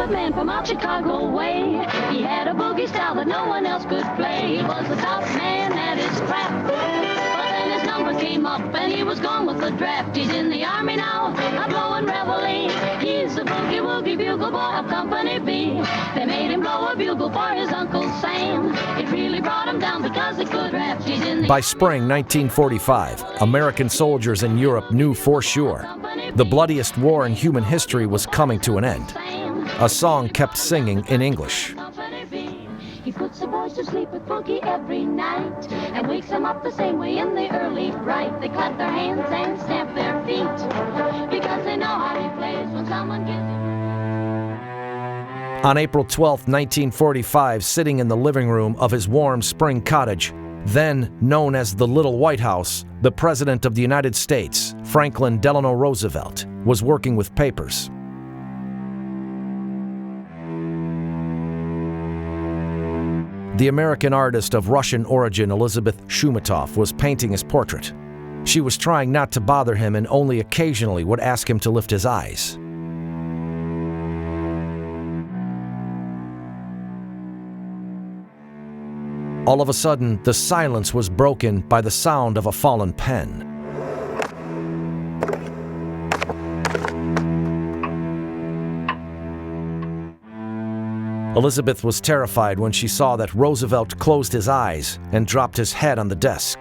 trumpet man from out Chicago way. He had a boogie style that no one else could play. He was the top man at his craft. But then his number came up and he was gone with the draft. He's in the army now, a blowing reveille. He's the boogie woogie bugle boy of Company B. They made him blow a bugle for his Uncle Sam. It really brought him down because he could rap. He's in the By spring 1945, American soldiers in Europe knew for sure the bloodiest war in human history was coming to an end. A song kept singing in English. He puts the boys to sleep with boogie every night and wakes them up the same way in the early fright. They clap their hands and stamp their feet because they know how he plays when someone gives him. On April 12, 1945, sitting in the living room of his warm spring cottage, then known as the Little White House, the President of the United States, Franklin Delano Roosevelt, was working with papers. The American artist of Russian origin Elizabeth Shumatov was painting his portrait. She was trying not to bother him and only occasionally would ask him to lift his eyes. All of a sudden, the silence was broken by the sound of a fallen pen. Elizabeth was terrified when she saw that Roosevelt closed his eyes and dropped his head on the desk.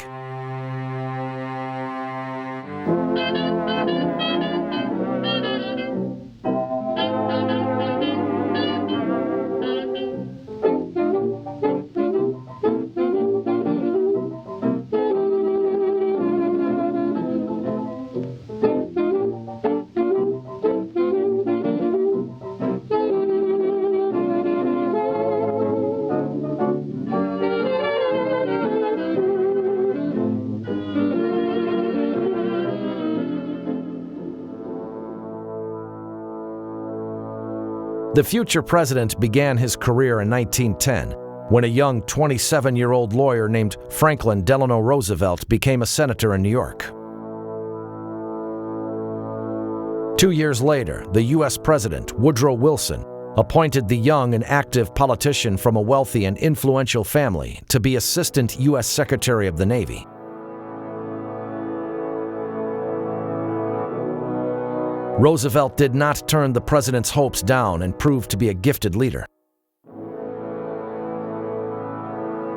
The future president began his career in 1910, when a young 27-year-old lawyer named Franklin Delano Roosevelt became a senator in New York. 2 years later, the U.S. President, Woodrow Wilson, appointed the young and active politician from a wealthy and influential family to be Assistant U.S. Secretary of the Navy. Roosevelt did not turn the president's hopes down and proved to be a gifted leader.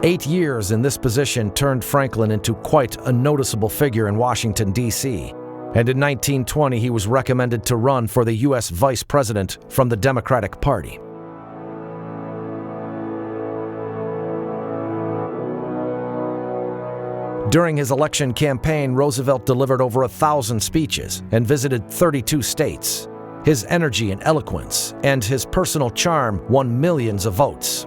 8 years in this position turned Franklin into quite a noticeable figure in Washington, D.C., and in 1920 he was recommended to run for the U.S. vice president from the Democratic Party. During his election campaign, Roosevelt delivered over 1,000 speeches and visited 32 states. His energy and eloquence and his personal charm won millions of votes.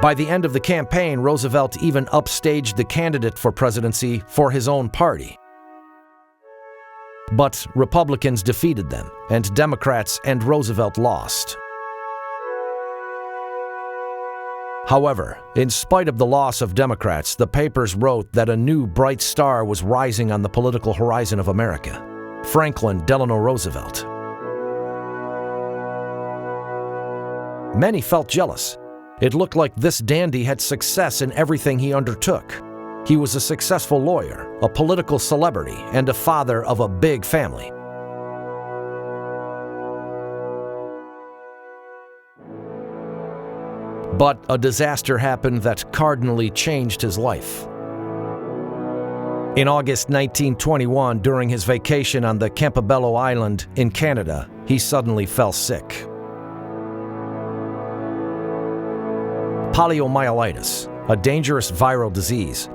By the end of the campaign, Roosevelt even upstaged the candidate for presidency for his own party. But Republicans defeated them, and Democrats and Roosevelt lost. However, in spite of the loss of Democrats, the papers wrote that a new bright star was rising on the political horizon of America: Franklin Delano Roosevelt. Many felt jealous. It looked like this dandy had success in everything he undertook. He was a successful lawyer, a political celebrity, and a father of a big family. But a disaster happened that cardinally changed his life. In August 1921, during his vacation on the Campobello Island in Canada, he suddenly fell sick. Poliomyelitis, a dangerous viral disease.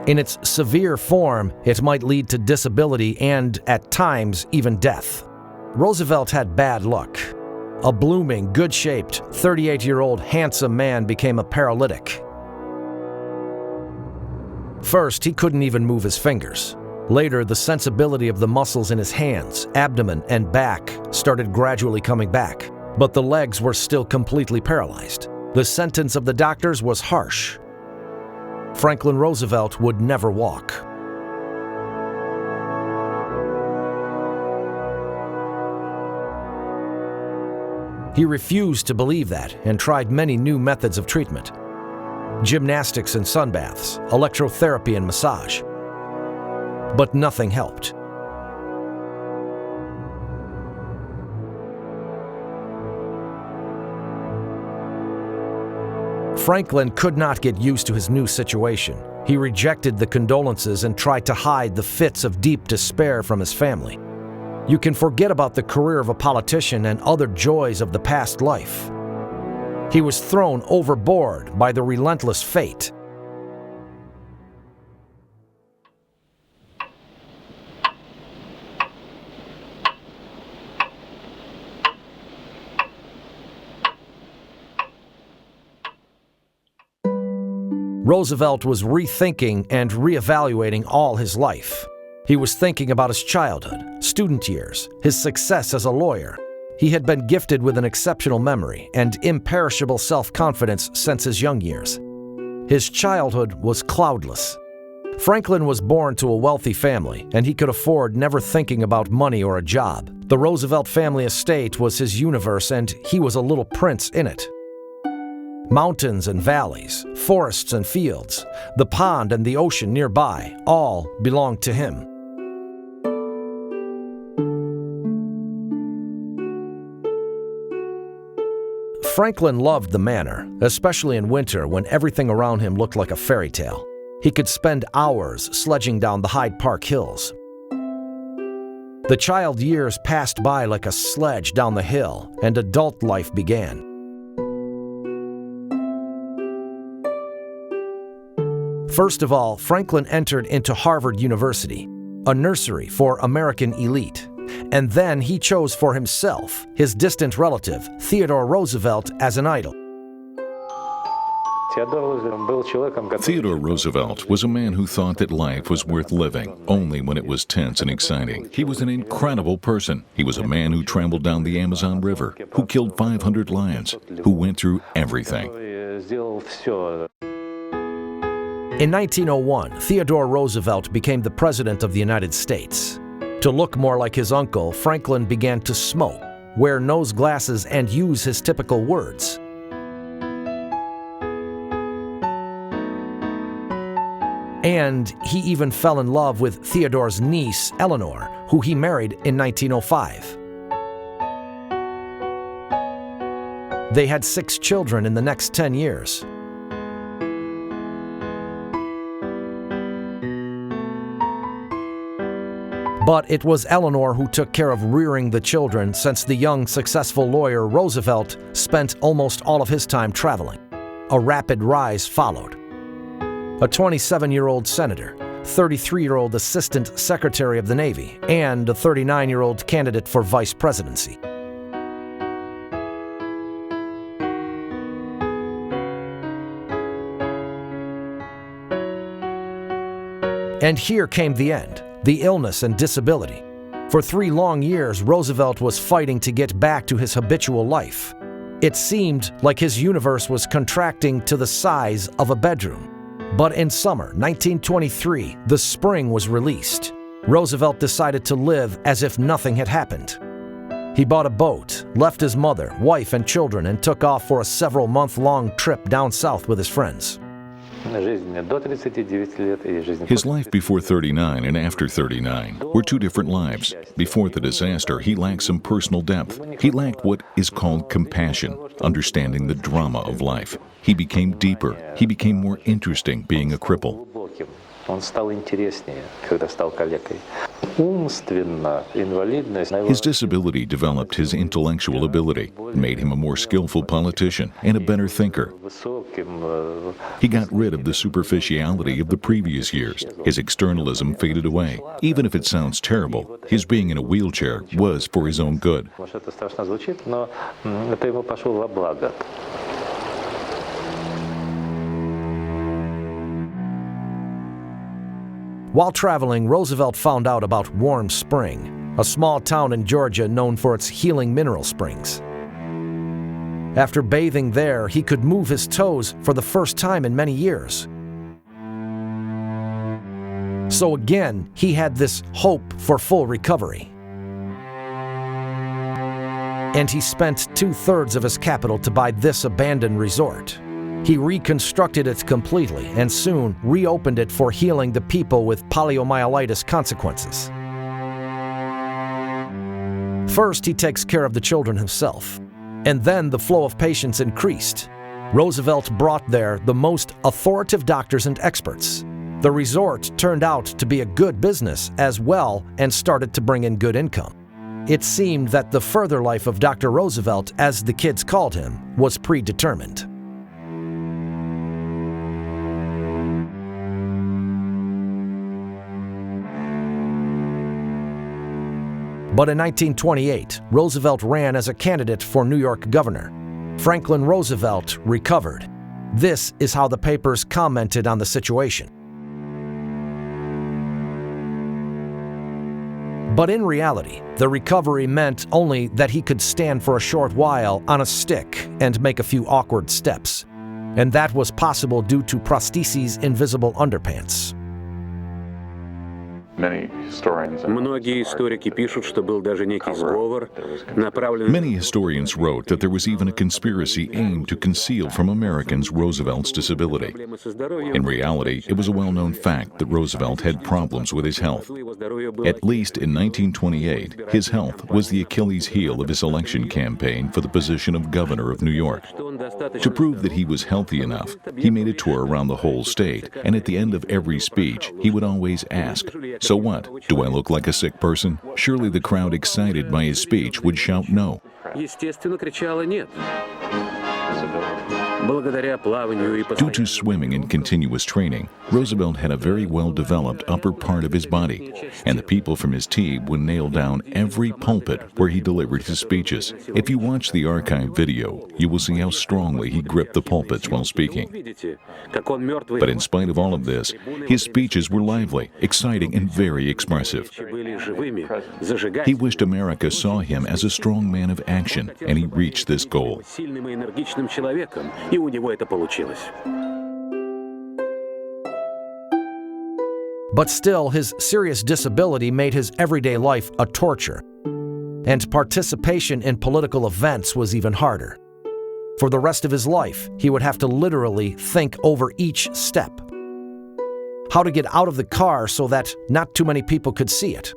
In its severe form, it might lead to disability and, at times, even death. Roosevelt had bad luck. A blooming, good-shaped, 38-year-old handsome man became a paralytic. First, he couldn't even move his fingers. Later, the sensibility of the muscles in his hands, abdomen, and back started gradually coming back, but the legs were still completely paralyzed. The sentence of the doctors was harsh: Franklin Roosevelt would never walk. He refused to believe that and tried many new methods of treatment: gymnastics and sunbaths, electrotherapy and massage. But nothing helped. Franklin could not get used to his new situation. He rejected the condolences and tried to hide the fits of deep despair from his family. You can forget about the career of a politician and other joys of the past life. He was thrown overboard by the relentless fate. Roosevelt was rethinking and reevaluating all his life. He was thinking about his childhood, student years, his success as a lawyer. He had been gifted with an exceptional memory and imperishable self-confidence since his young years. His childhood was cloudless. Franklin was born to a wealthy family, and he could afford never thinking about money or a job. The Roosevelt family estate was his universe, and he was a little prince in it. Mountains and valleys, forests and fields, the pond and the ocean nearby, all belonged to him. Franklin loved the manor, especially in winter when everything around him looked like a fairy tale. He could spend hours sledging down the Hyde Park hills. The child years passed by like a sledge down the hill, and adult life began. First of all, Franklin entered into Harvard University, a nursery for American elite. And then he chose for himself his distant relative, Theodore Roosevelt, as an idol. Theodore Roosevelt was a man who thought that life was worth living only when it was tense and exciting. He was an incredible person. He was a man who traveled down the Amazon River, who killed 500 lions, who went through everything. In 1901, Theodore Roosevelt became the President of the United States. To look more like his uncle, Franklin began to smoke, wear nose glasses, and use his typical words. And he even fell in love with Theodore's niece, Eleanor, who he married in 1905. They had 6 children in the next 10 years. But it was Eleanor who took care of rearing the children, since the young, successful lawyer Roosevelt spent almost all of his time traveling. A rapid rise followed. A 27-year-old senator, 33-year-old assistant secretary of the Navy, and a 39-year-old candidate for vice presidency. And here came the end. The illness and disability. For 3 long years, Roosevelt was fighting to get back to his habitual life. It seemed like his universe was contracting to the size of a bedroom. But in summer 1923, the spring was released. Roosevelt decided to live as if nothing had happened. He bought a boat, left his mother, wife, and children, and took off for a several-month-long trip down south with his friends. His life before 39 and after 39 were 2 different lives. Before the disaster, he lacked some personal depth. He lacked what is called compassion, understanding the drama of life. He became deeper. He became more interesting being a cripple. His disability developed his intellectual ability, made him a more skillful politician and a better thinker. He got rid of the superficiality of the previous years. His externalism faded away. Even if it sounds terrible, his being in a wheelchair was for his own good. While traveling, Roosevelt found out about Warm Spring, a small town in Georgia known for its healing mineral springs. After bathing there, he could move his toes for the first time in many years. So again, he had this hope for full recovery. And he spent 2/3 of his capital to buy this abandoned resort. He reconstructed it completely and soon reopened it for healing the people with poliomyelitis consequences. First, he takes care of the children himself, and then the flow of patients increased. Roosevelt brought there the most authoritative doctors and experts. The resort turned out to be a good business as well and started to bring in good income. It seemed that the further life of Dr. Roosevelt, as the kids called him, was predetermined. But in 1928, Roosevelt ran as a candidate for New York governor. Franklin Roosevelt recovered. This is how the papers commented on the situation. But in reality, the recovery meant only that he could stand for a short while on a stick and make a few awkward steps. And that was possible due to prostheses' invisible underpants. Многие историки пишут, что был даже некий сговор, направленный... Many historians wrote that there was even a conspiracy aimed to conceal from Americans Roosevelt's disability. In reality, it was a well-known fact that Roosevelt had problems with his health. At least in 1928, his health was the Achilles heel of his election campaign for the position of governor of New York. To prove that he was healthy enough, he made a tour around the whole state, and at the end of every speech, he would always ask, "So what? Do I look like a sick person?" Surely the crowd excited by his speech would shout no. Естественно, кричала «нет». Благодаря плаванию и Due to swimming and continuous training, Roosevelt had a very well-developed upper part of his body, and the people from his team would nail down every pulpit where he delivered his speeches. If you watch the archive video, you will see how strongly he gripped the pulpits while speaking. But in spite of all of this, his speeches were lively, exciting, and very expressive. He wished America saw him as a strong man of action, and he reached this goal. И у него это получилось. But still, his serious disability made his everyday life a torture, and participation in political events was even harder. For the rest of his life, he would have to literally think over each step. How to get out of the car so that not too many people could see it.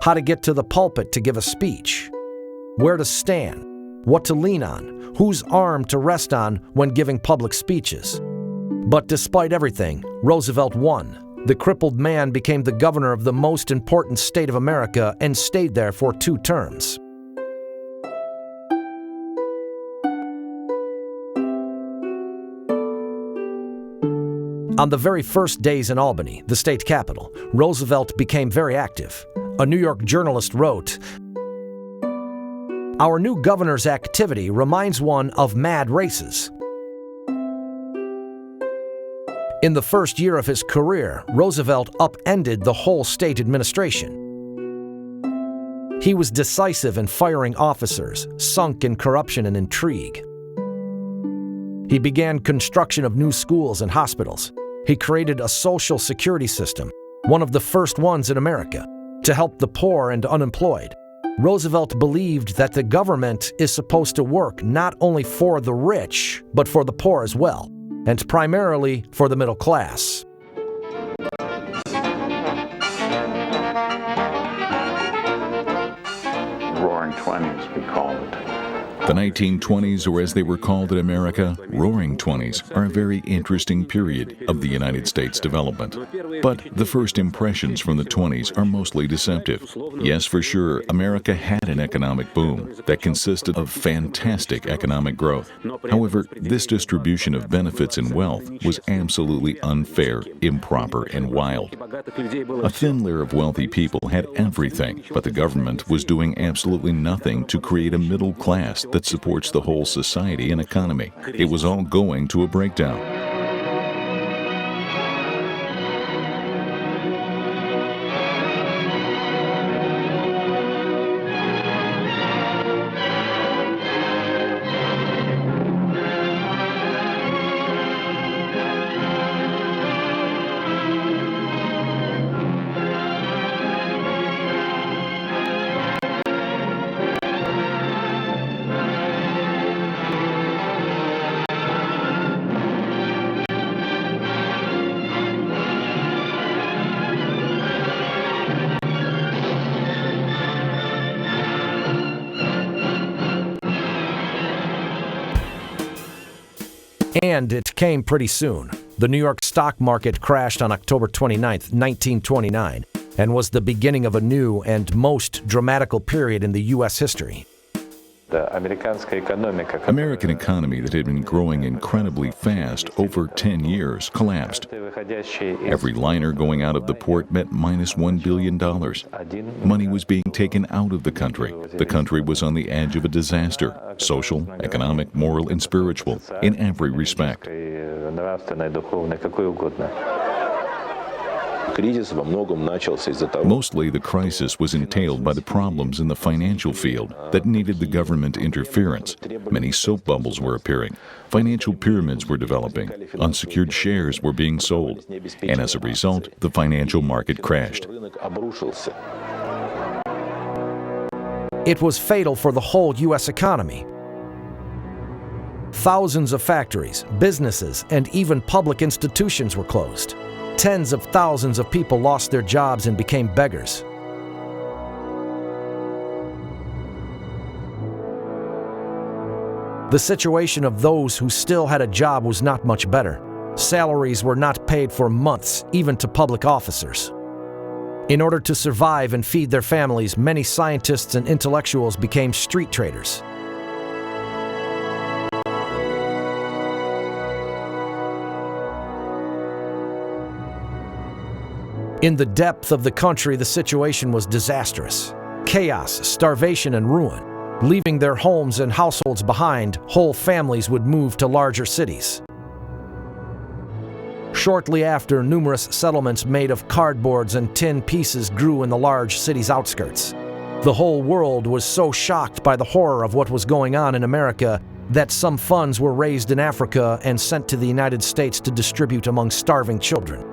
How to get to the pulpit to give a speech. Where to stand. What to lean on, whose arm to rest on when giving public speeches. But despite everything, Roosevelt won. The crippled man became the governor of the most important state of America and stayed there for 2 terms. On the very first days in Albany, the state capital, Roosevelt became very active. A New York journalist wrote, "Our new governor's activity reminds one of mad races." In the first year of his career, Roosevelt upended the whole state administration. He was decisive in firing officers, sunk in corruption and intrigue. He began construction of new schools and hospitals. He created a social security system, one of the first ones in America, to help the poor and unemployed. Roosevelt believed that the government is supposed to work not only for the rich, but for the poor as well, and primarily for the middle class. Roaring 20s, we call it. The 1920s, or as they were called in America, Roaring Twenties, are a very interesting period of the United States development. But the first impressions from the 20s are mostly deceptive. Yes, for sure, America had an economic boom that consisted of fantastic economic growth. However, this distribution of benefits and wealth was absolutely unfair, improper, and wild. A thin layer of wealthy people had everything, but the government was doing absolutely nothing to create a middle class that supports the whole society and economy. It was all going to a breakdown. And it came pretty soon. The New York stock market crashed on October 29, 1929, and was the beginning of a new and most dramatical period in the U.S. history. American economy that had been growing incredibly fast over 10 years collapsed. Every liner going out of the port meant minus $1 billion. Money was being taken out of the country. The country was on the edge of a disaster, social, economic, moral, and spiritual, in every respect. Mostly the crisis was entailed by the problems in the financial field that needed the government interference. Many soap bubbles were appearing. Financial pyramids were developing. Unsecured shares were being sold. And as a result, the financial market crashed. It was fatal for the whole U.S. economy. Thousands of factories, businesses, and even public institutions were closed. Tens of thousands of people lost their jobs and became beggars. The situation of those who still had a job was not much better. Salaries were not paid for months, even to public officers. In order to survive and feed their families, many scientists and intellectuals became street traders. In the depth of the country, the situation was disastrous. Chaos, starvation, and ruin. Leaving their homes and households behind, whole families would move to larger cities. Shortly after, numerous settlements made of cardboards and tin pieces grew in the large city's outskirts. The whole world was so shocked by the horror of what was going on in America that some funds were raised in Africa and sent to the United States to distribute among starving children.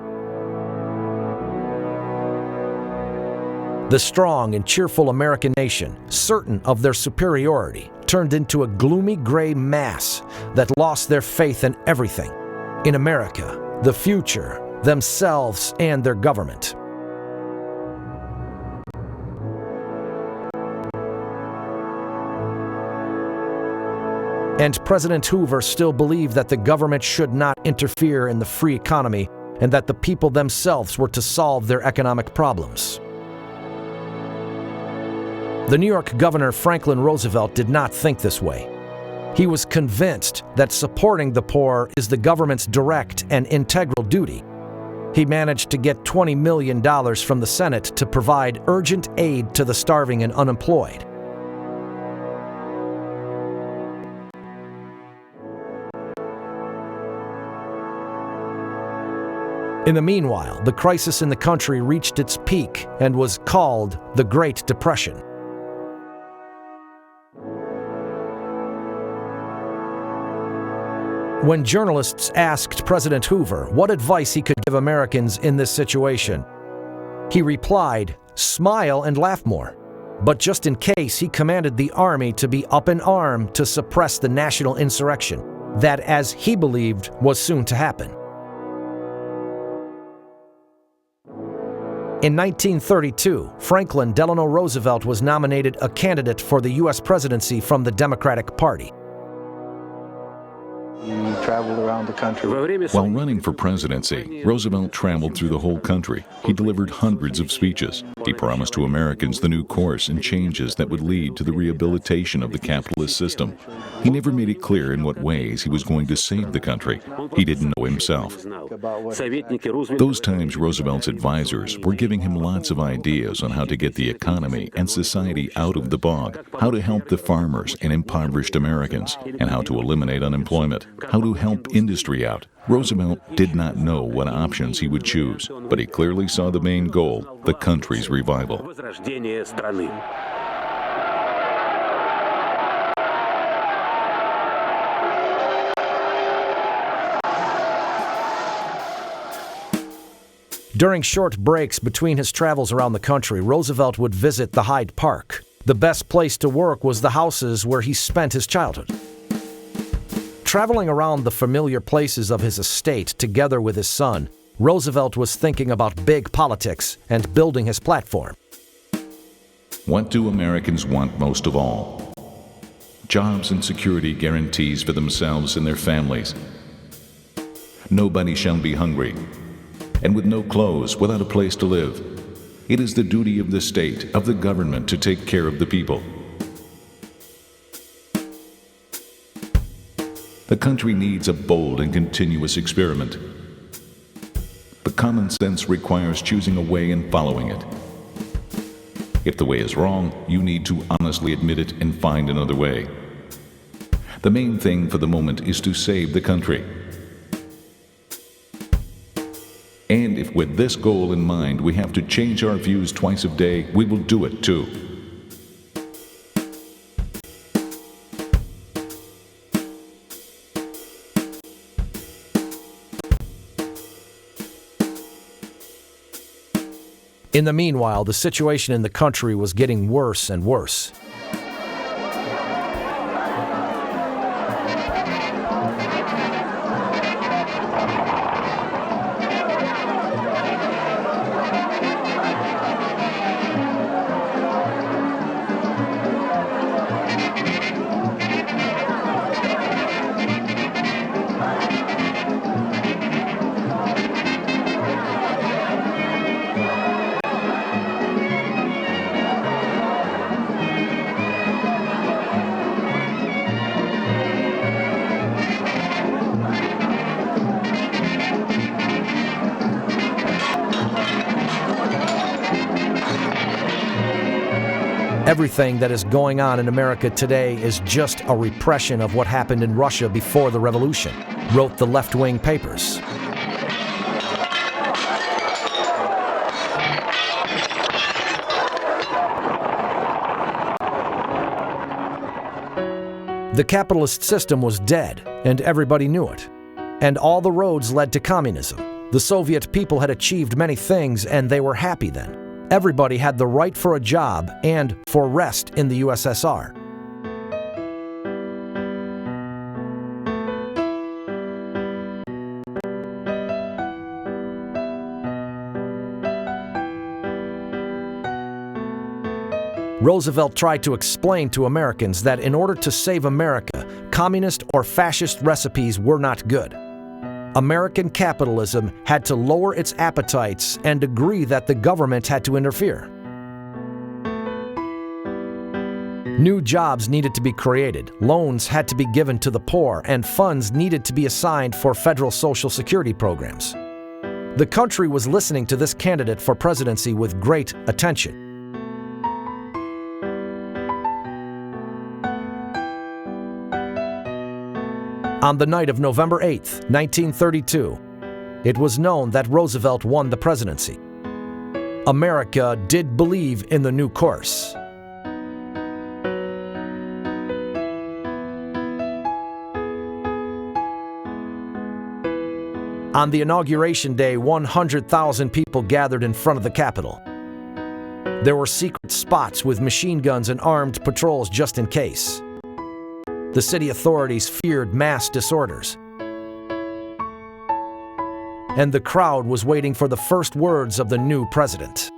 The strong and cheerful American nation, certain of their superiority, turned into a gloomy gray mass that lost their faith in everything. In America, the future, themselves, and their government. And President Hoover still believed that the government should not interfere in the free economy and that the people themselves were to solve their economic problems. The New York governor Franklin Roosevelt did not think this way. He was convinced that supporting the poor is the government's direct and integral duty. He managed to get $20 million from the Senate to provide urgent aid to the starving and unemployed. In the meanwhile, the crisis in the country reached its peak and was called the Great Depression. When journalists asked President Hoover what advice he could give Americans in this situation, he replied, "Smile and laugh more." But just in case, he commanded the army to be up in arms to suppress the national insurrection that, as he believed, was soon to happen. In 1932, Franklin Delano Roosevelt was nominated a candidate for the U.S. presidency from the Democratic Party. He traveled around the country. While running for presidency, Roosevelt traveled through the whole country. He delivered hundreds of speeches. He promised to Americans the new course and changes that would lead to the rehabilitation of the capitalist system. He never made it clear in what ways he was going to save the country. He didn't know himself. Those times, Roosevelt's advisors were giving him lots of ideas on how to get the economy and society out of the bog, how to help the farmers and impoverished Americans, and how to eliminate unemployment, how to help industry out. Roosevelt did not know what options he would choose, but he clearly saw the main goal, the country's revival. During short breaks between his travels around the country, Roosevelt would visit the Hyde Park. The best place to work was the houses where he spent his childhood. Traveling around the familiar places of his estate together with his son, Roosevelt was thinking about big politics and building his platform. What do Americans want most of all? Jobs and security guarantees for themselves and their families. Nobody shall be hungry, and with no clothes, without a place to live. It is the duty of the state, of the government, to take care of the people. The country needs a bold and continuous experiment. But common sense requires choosing a way and following it. If the way is wrong, you need to honestly admit it and find another way. The main thing for the moment is to save the country. And if with this goal in mind we have to change our views twice a day, we will do it too. In the meanwhile, the situation in the country was getting worse and worse. Everything that is going on in America today is just a repression of what happened in Russia before the revolution, wrote the left-wing papers. The capitalist system was dead, and everybody knew it. And all the roads led to communism. The Soviet people had achieved many things, and they were happy then. Everybody had the right for a job and for rest in the USSR. Roosevelt tried to explain to Americans that in order to save America, communist or fascist recipes were not good. American capitalism had to lower its appetites and agree that the government had to interfere. New jobs needed to be created, loans had to be given to the poor, and funds needed to be assigned for federal Social Security programs. The country was listening to this candidate for presidency with great attention. On the night of November 8, 1932, it was known that Roosevelt won the presidency. America did believe in the new course. On the inauguration day, 100,000 people gathered in front of the Capitol. There were secret spots with machine guns and armed patrols just in case. The city authorities feared mass disorders. And the crowd was waiting for the first words of the new president.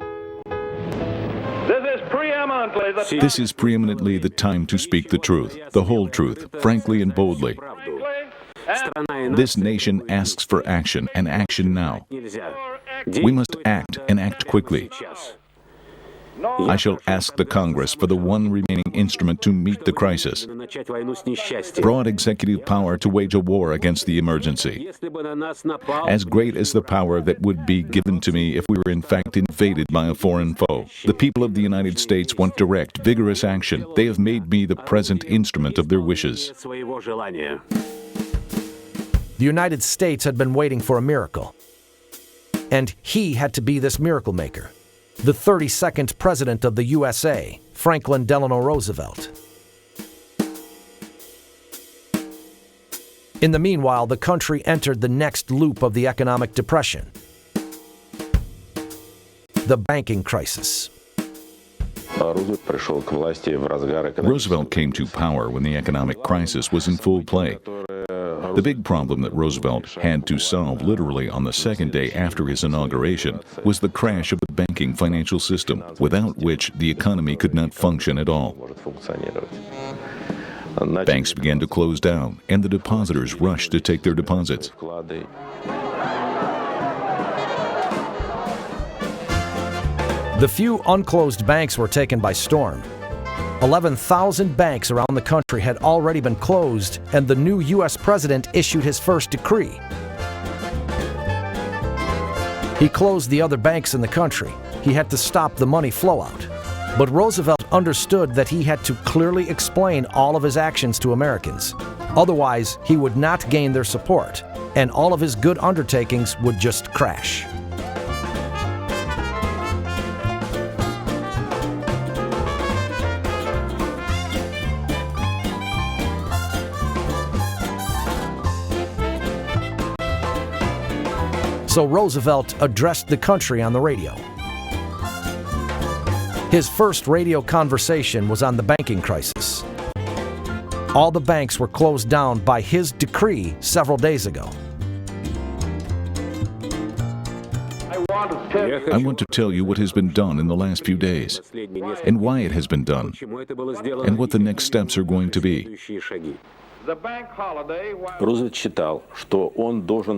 This is preeminently the time to speak the truth, the whole truth, frankly and boldly. This nation asks for action, and action now. We must act, and act quickly. I shall ask the Congress for the one remaining instrument to meet the crisis. Broad executive power to wage a war against the emergency. As great as the power that would be given to me if we were in fact invaded by a foreign foe. The people of the United States want direct, vigorous action. They have made me the present instrument of their wishes. The United States had been waiting for a miracle. And he had to be this miracle maker. The 32nd President of the USA, Franklin Delano Roosevelt. In the meanwhile, the country entered the next loop of the economic depression. The banking crisis. Roosevelt came to power when the economic crisis was in full play. The big problem that Roosevelt had to solve literally on the second day after his inauguration was the crash of the banking financial system, without which the economy could not function at all. Banks began to close down, and the depositors rushed to take their deposits. The few unclosed banks were taken by storm. 11,000 banks around the country had already been closed, and the new U.S. president issued his first decree. He closed the other banks in the country. He had to stop the money flow out. But Roosevelt understood that he had to clearly explain all of his actions to Americans. Otherwise, he would not gain their support, and all of his good undertakings would just crash. So Roosevelt addressed the country on the radio. His first radio conversation was on the banking crisis. All the banks were closed down by his decree several days ago. I want to tell you what has been done in the last few days, and why it has been done, and what the next steps are going to be.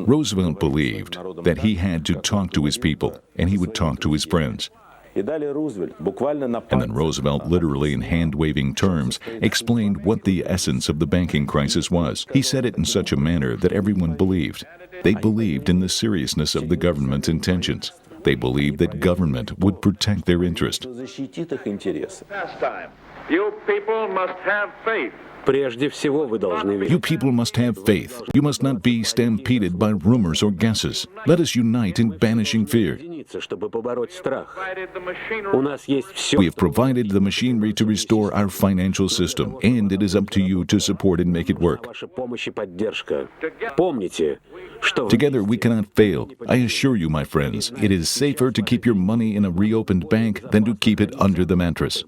Roosevelt believed that he had to talk to his people, and he would talk to his friends. And then Roosevelt, literally in hand-waving terms, explained what the essence of the banking crisis was. He said it in such a manner that everyone believed. They believed in the seriousness of the government's intentions. They believed that government would protect their interest. Last time, you people must have faith. You people must have faith. You must not be stampeded by rumors or guesses. Let us unite in banishing fear. We have provided the machinery to restore our financial system, and it is up to you to support and make it work. Together we cannot fail. I assure you, my friends, it is safer to keep your money in a reopened bank than to keep it under the mattress.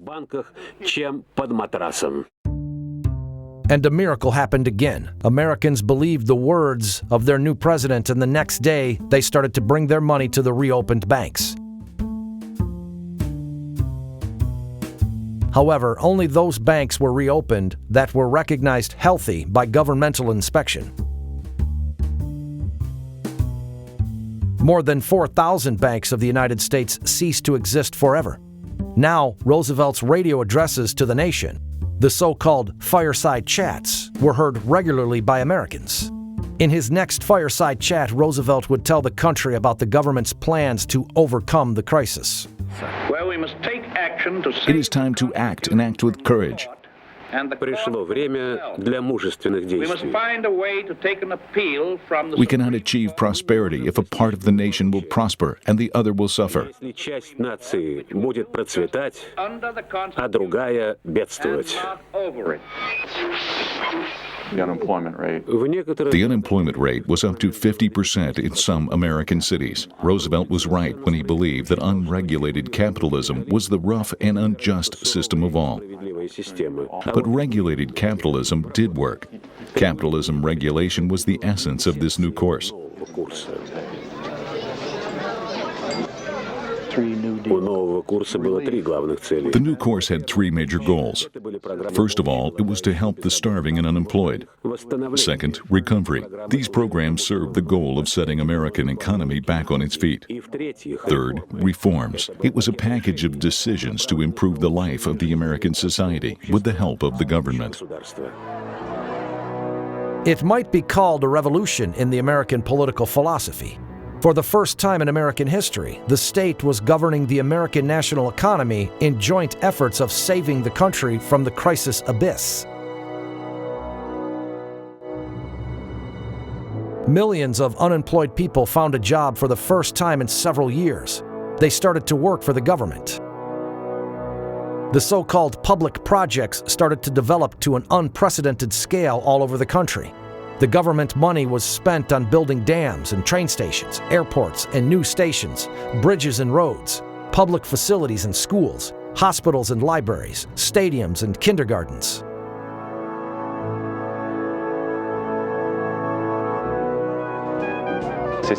And a miracle happened again. Americans believed the words of their new president, and the next day, they started to bring their money to the reopened banks. However, only those banks were reopened that were recognized healthy by governmental inspection. More than 4,000 banks of the United States ceased to exist forever. Now, Roosevelt's radio addresses to the nation, the so-called Fireside Chats, were heard regularly by Americans. In his next Fireside Chat, Roosevelt would tell the country about the government's plans to overcome the crisis. Well, we must take action to It is time to act, and act with courage. Пришло время для мужественных We must действий. find a way to take an appeal from the We cannot achieve prosperity if a part of the nation will prosper and the other will suffer. Если часть нации будет процветать, under the а Constitution другая and бедствовать. not over it. The unemployment rate. В некоторых The unemployment rate was up to 50% in some American cities. Roosevelt was right when he believed that unregulated capitalism was the rough and unjust system of all. справедливой системы. But regulated capitalism did work. Capitalism regulation was the essence of this new course. Курса. Three new У deals. нового курса было три главных цели. The new course had three major goals. Это были программы First of all, it was to help the starving and unemployed. восстановления. Second, recovery. These programs served the goal of setting American economy back on its feet. И в-третьих, Third, reforms. It was a package of decisions to improve the life of the American society with the help of the government. государство. It might be called a revolution in the American political philosophy. For the first time in American history, the state was governing the American national economy in joint efforts of saving the country from the crisis abyss. Millions of unemployed people found a job for the first time in several years. They started to work for the government. The so-called public projects started to develop to an unprecedented scale all over the country. The government money was spent on building dams and train stations, airports and new stations, bridges and roads, public facilities and schools, hospitals and libraries, stadiums and kindergartens. The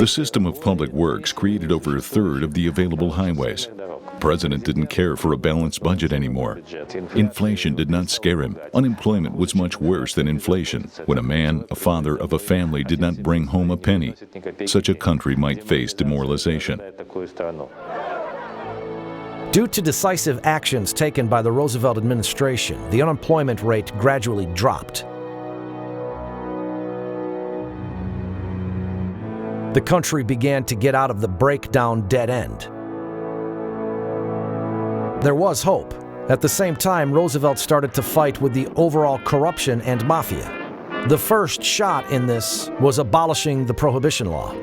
system of public works created over a third of the available highways. The president didn't care for a balanced budget anymore. Inflation did not scare him. Unemployment was much worse than inflation. When a man, a father of a family, did not bring home a penny, such a country might face demoralization. Due to decisive actions taken by the Roosevelt administration, the unemployment rate gradually dropped. The country began to get out of the breakdown dead end. There was hope. At the same time, Roosevelt started to fight with the overall corruption and mafia. The first shot in this was abolishing the Prohibition law.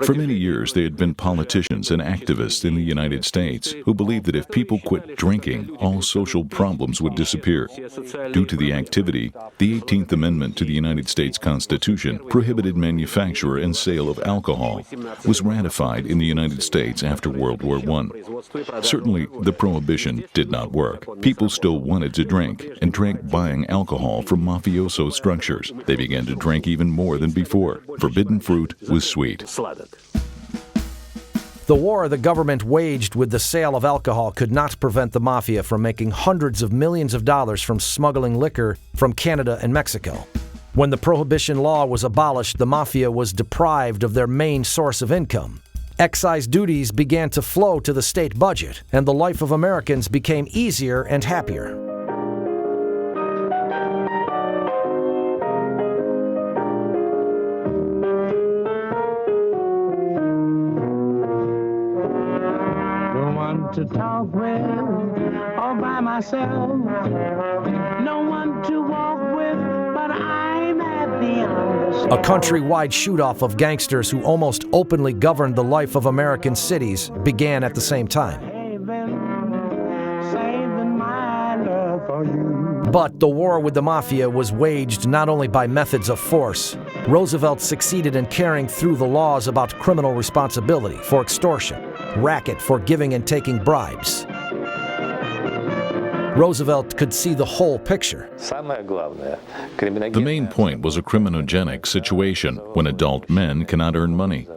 For many years, there had been politicians and activists in the United States who believed that if people quit drinking, all social problems would disappear. Due to the activity, the 18th Amendment to the United States Constitution prohibited manufacture and sale of alcohol, was ratified in the United States after World War I. Certainly, the prohibition did not work. People still wanted to drink, and drank buying alcohol from mafioso structures. They began to drink even more than before. Forbidden fruit was sweet. The war the government waged with the sale of alcohol could not prevent the mafia from making hundreds of millions of dollars from smuggling liquor from Canada and Mexico. When the Prohibition law was abolished, the mafia was deprived of their main source of income. Excise duties began to flow to the state budget, and the life of Americans became easier and happier. To talk with all by myself, no one to walk with, but I'm happy on the shelf. A countrywide shoot-off of gangsters who almost openly governed the life of American cities began at the same time. But the war with the mafia was waged not only by methods of force. Roosevelt succeeded in carrying through the laws about criminal responsibility for extortion, racket for giving and taking bribes. Roosevelt could see the whole picture. The main point was a criminogenic situation when adult men cannot earn money.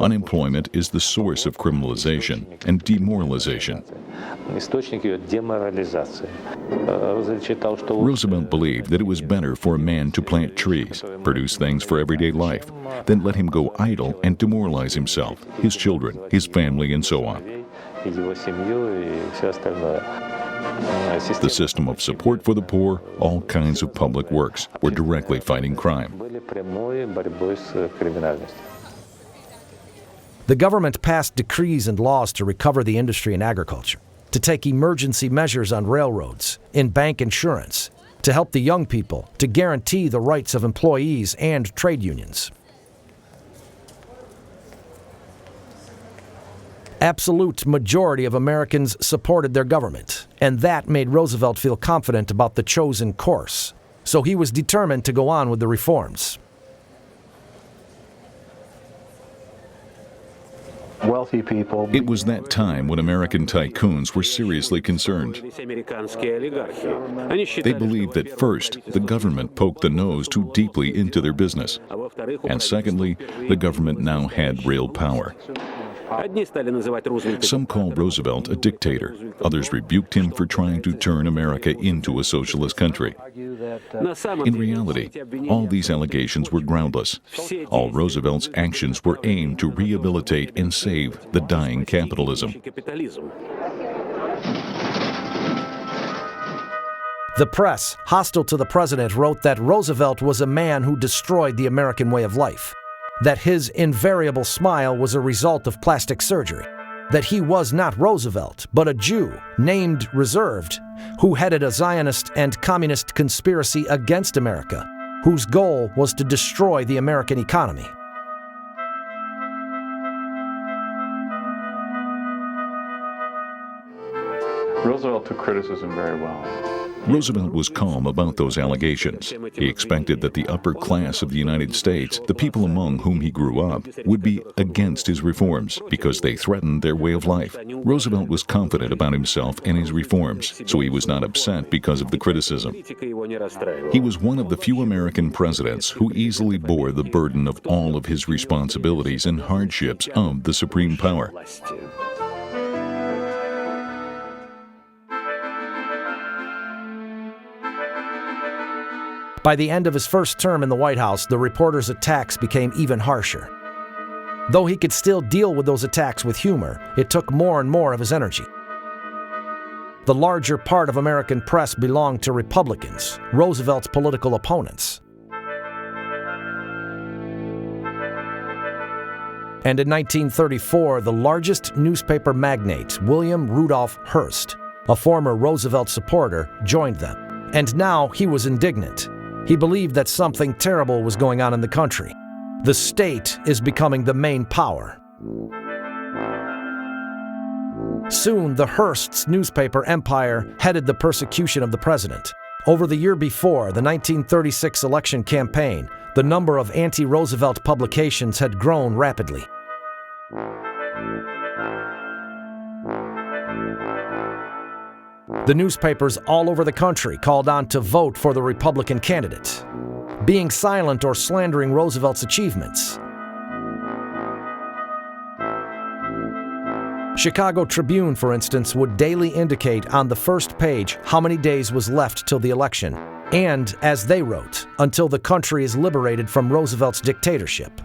Unemployment is the source of criminalization and demoralization. Roosevelt believed that it was better for a man to plant trees, produce things for everyday life, than let him go idle and demoralize himself, his children, his family, and so on. The system of support for the poor, all kinds of public works, were directly fighting crime. The government passed decrees and laws to recover the industry and agriculture, to take emergency measures on railroads, in bank insurance, to help the young people, to guarantee the rights of employees and trade unions. Absolute majority of Americans supported their government, and that made Roosevelt feel confident about the chosen course. So he was determined to go on with the reforms. Wealthy people. It was that time when American tycoons were seriously concerned. They believed that first, the government poked the nose too deeply into their business, and secondly, the government now had real power. Одни стали называть Рузвельта. Some called Roosevelt a dictator. Others rebuked him for trying to turn America into a socialist country. На самом In деле, reality, эти обвинения all these allegations were groundless. All Roosevelt's actions were aimed to rehabilitate and save the dying capitalism. капитализм. The press, hostile to the president, wrote that Roosevelt was a man who destroyed the American way of life, that his invariable smile was a result of plastic surgery, that he was not Roosevelt, but a Jew named Reserved, who headed a Zionist and communist conspiracy against America, whose goal was to destroy the American economy. Roosevelt took criticism very well. Roosevelt was calm about those allegations. He expected that the upper class of the United States, the people among whom he grew up, would be against his reforms because they threatened their way of life. Roosevelt was confident about himself and his reforms, so he was not upset because of the criticism. He was one of the few American presidents who easily bore the burden of all of his responsibilities and hardships of the supreme power. By the end of his first term in the White House, the reporters' attacks became even harsher. Though he could still deal with those attacks with humor, it took more and more of his energy. The larger part of American press belonged to Republicans, Roosevelt's political opponents. And in 1934, the largest newspaper magnate, William Rudolph Hearst, a former Roosevelt supporter, joined them. And now he was indignant. He believed that something terrible was going on in the country. The state is becoming the main power. Soon, the Hearst's newspaper empire headed the persecution of the president. Over the year before, the 1936 election campaign, the number of anti-Roosevelt publications had grown rapidly. The newspapers all over the country called on to vote for the Republican candidate, being silent or slandering Roosevelt's achievements. Chicago Tribune, for instance, would daily indicate on the first page how many days was left till the election, and, as they wrote, until the country is liberated from Roosevelt's dictatorship.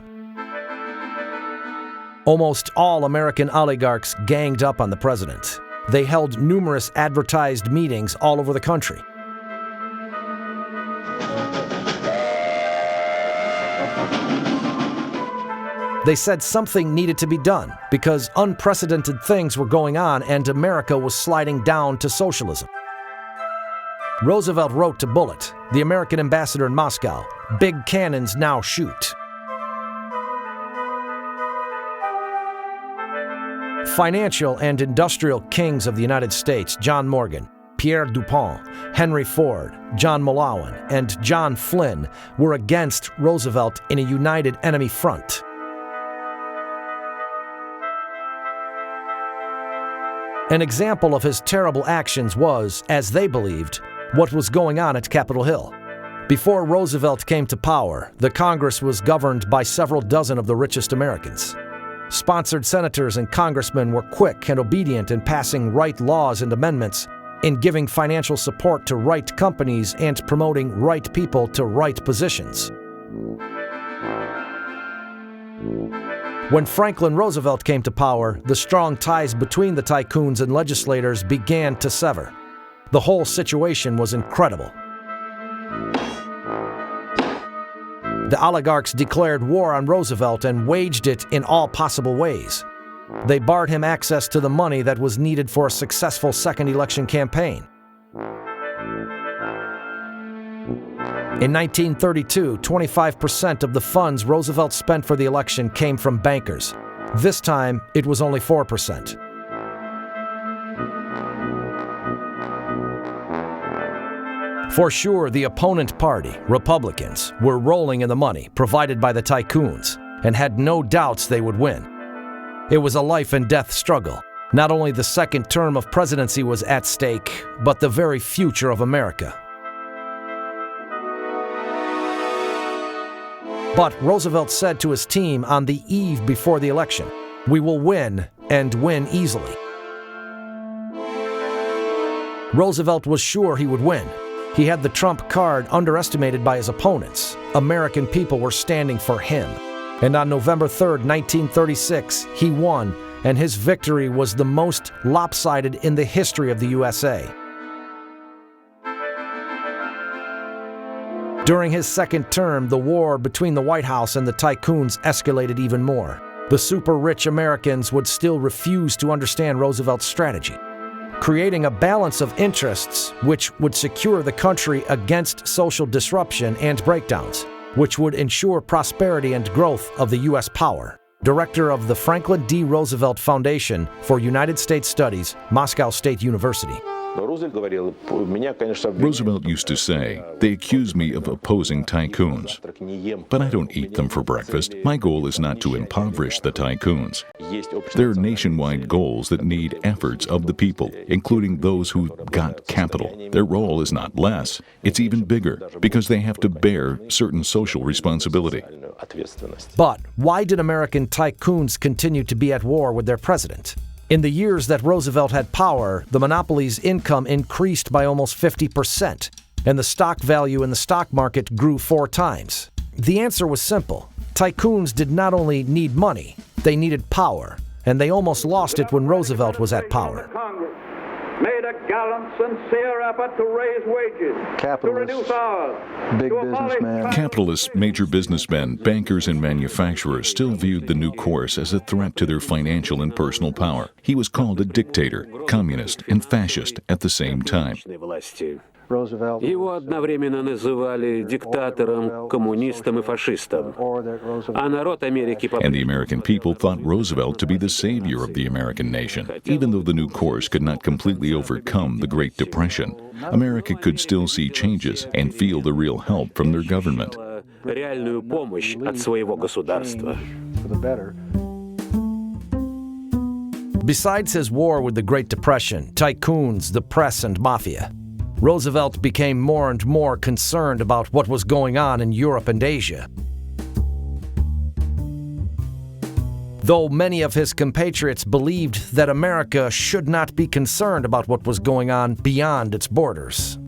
Almost all American oligarchs ganged up on the president. They held numerous advertised meetings all over the country. They said something needed to be done because unprecedented things were going on and America was sliding down to socialism. Roosevelt wrote to Bullitt, the American ambassador in Moscow, "Big cannons now shoot." Financial and industrial kings of the United States, John Morgan, Pierre Dupont, Henry Ford, John Mullowen, and John Flynn, were against Roosevelt in a united enemy front. An example of his terrible actions was, as they believed, what was going on at Capitol Hill. Before Roosevelt came to power, the Congress was governed by several dozen of the richest Americans. Sponsored senators and congressmen were quick and obedient in passing right laws and amendments, in giving financial support to right companies and promoting right people to right positions. When Franklin Roosevelt came to power, the strong ties between the tycoons and legislators began to sever. The whole situation was incredible. The oligarchs declared war on Roosevelt and waged it in all possible ways. They barred him access to the money that was needed for a successful second election campaign. In 1932, 25% of the funds Roosevelt spent for the election came from bankers. This time, it was only 4%. For sure, the opponent party, Republicans, were rolling in the money provided by the tycoons and had no doubts they would win. It was a life and death struggle. Not only the second term of presidency was at stake, but the very future of America. But Roosevelt said to his team on the eve before the election, We will win, and win easily. Roosevelt was sure he would win. He had the trump card underestimated by his opponents. American people were standing for him. And on November 3rd, 1936, he won, and his victory was the most lopsided in the history of the USA. During his second term, the war between the White House and the tycoons escalated even more. The super-rich Americans would still refuse to understand Roosevelt's strategy, creating a balance of interests which would secure the country against social disruption and breakdowns, which would ensure prosperity and growth of the U.S. power. Director of the Franklin D. Roosevelt Foundation for United States Studies, Moscow State University. Roosevelt used to say, "They accuse me of opposing tycoons, but I don't eat them for breakfast. My goal is not to impoverish the tycoons. There are nationwide goals that need efforts of the people, including those who got capital. Their role is not less, it's even bigger, because they have to bear certain social responsibility." But why did American tycoons continue to be at war with their president? In the years that Roosevelt had power, the monopoly's income increased by almost 50%, and the stock value in the stock market grew 4 times. The answer was simple. Tycoons did not only need money, they needed power, and they almost lost it when Roosevelt was at power. Made a gallant, sincere effort to raise wages, to reduce hours, big businessman. Capitalists, major businessmen, bankers, and manufacturers still viewed the new course as a threat to their financial and personal power. He was called a dictator, communist, and fascist at the same time. Его одновременно называли диктатором, коммунистом и фашистом. А народ Америки... And the American people thought Roosevelt to be the savior of the American nation. Even though the new course could not completely overcome the Great Depression, America could still see changes and feel the real help from their government. Реальную помощь от своего государства. Besides his war with the Great Depression, tycoons, the press, and mafia, Roosevelt became more and more concerned about what was going on in Europe and Asia. Though many of his compatriots believed that America should not be concerned about what was going on beyond its borders.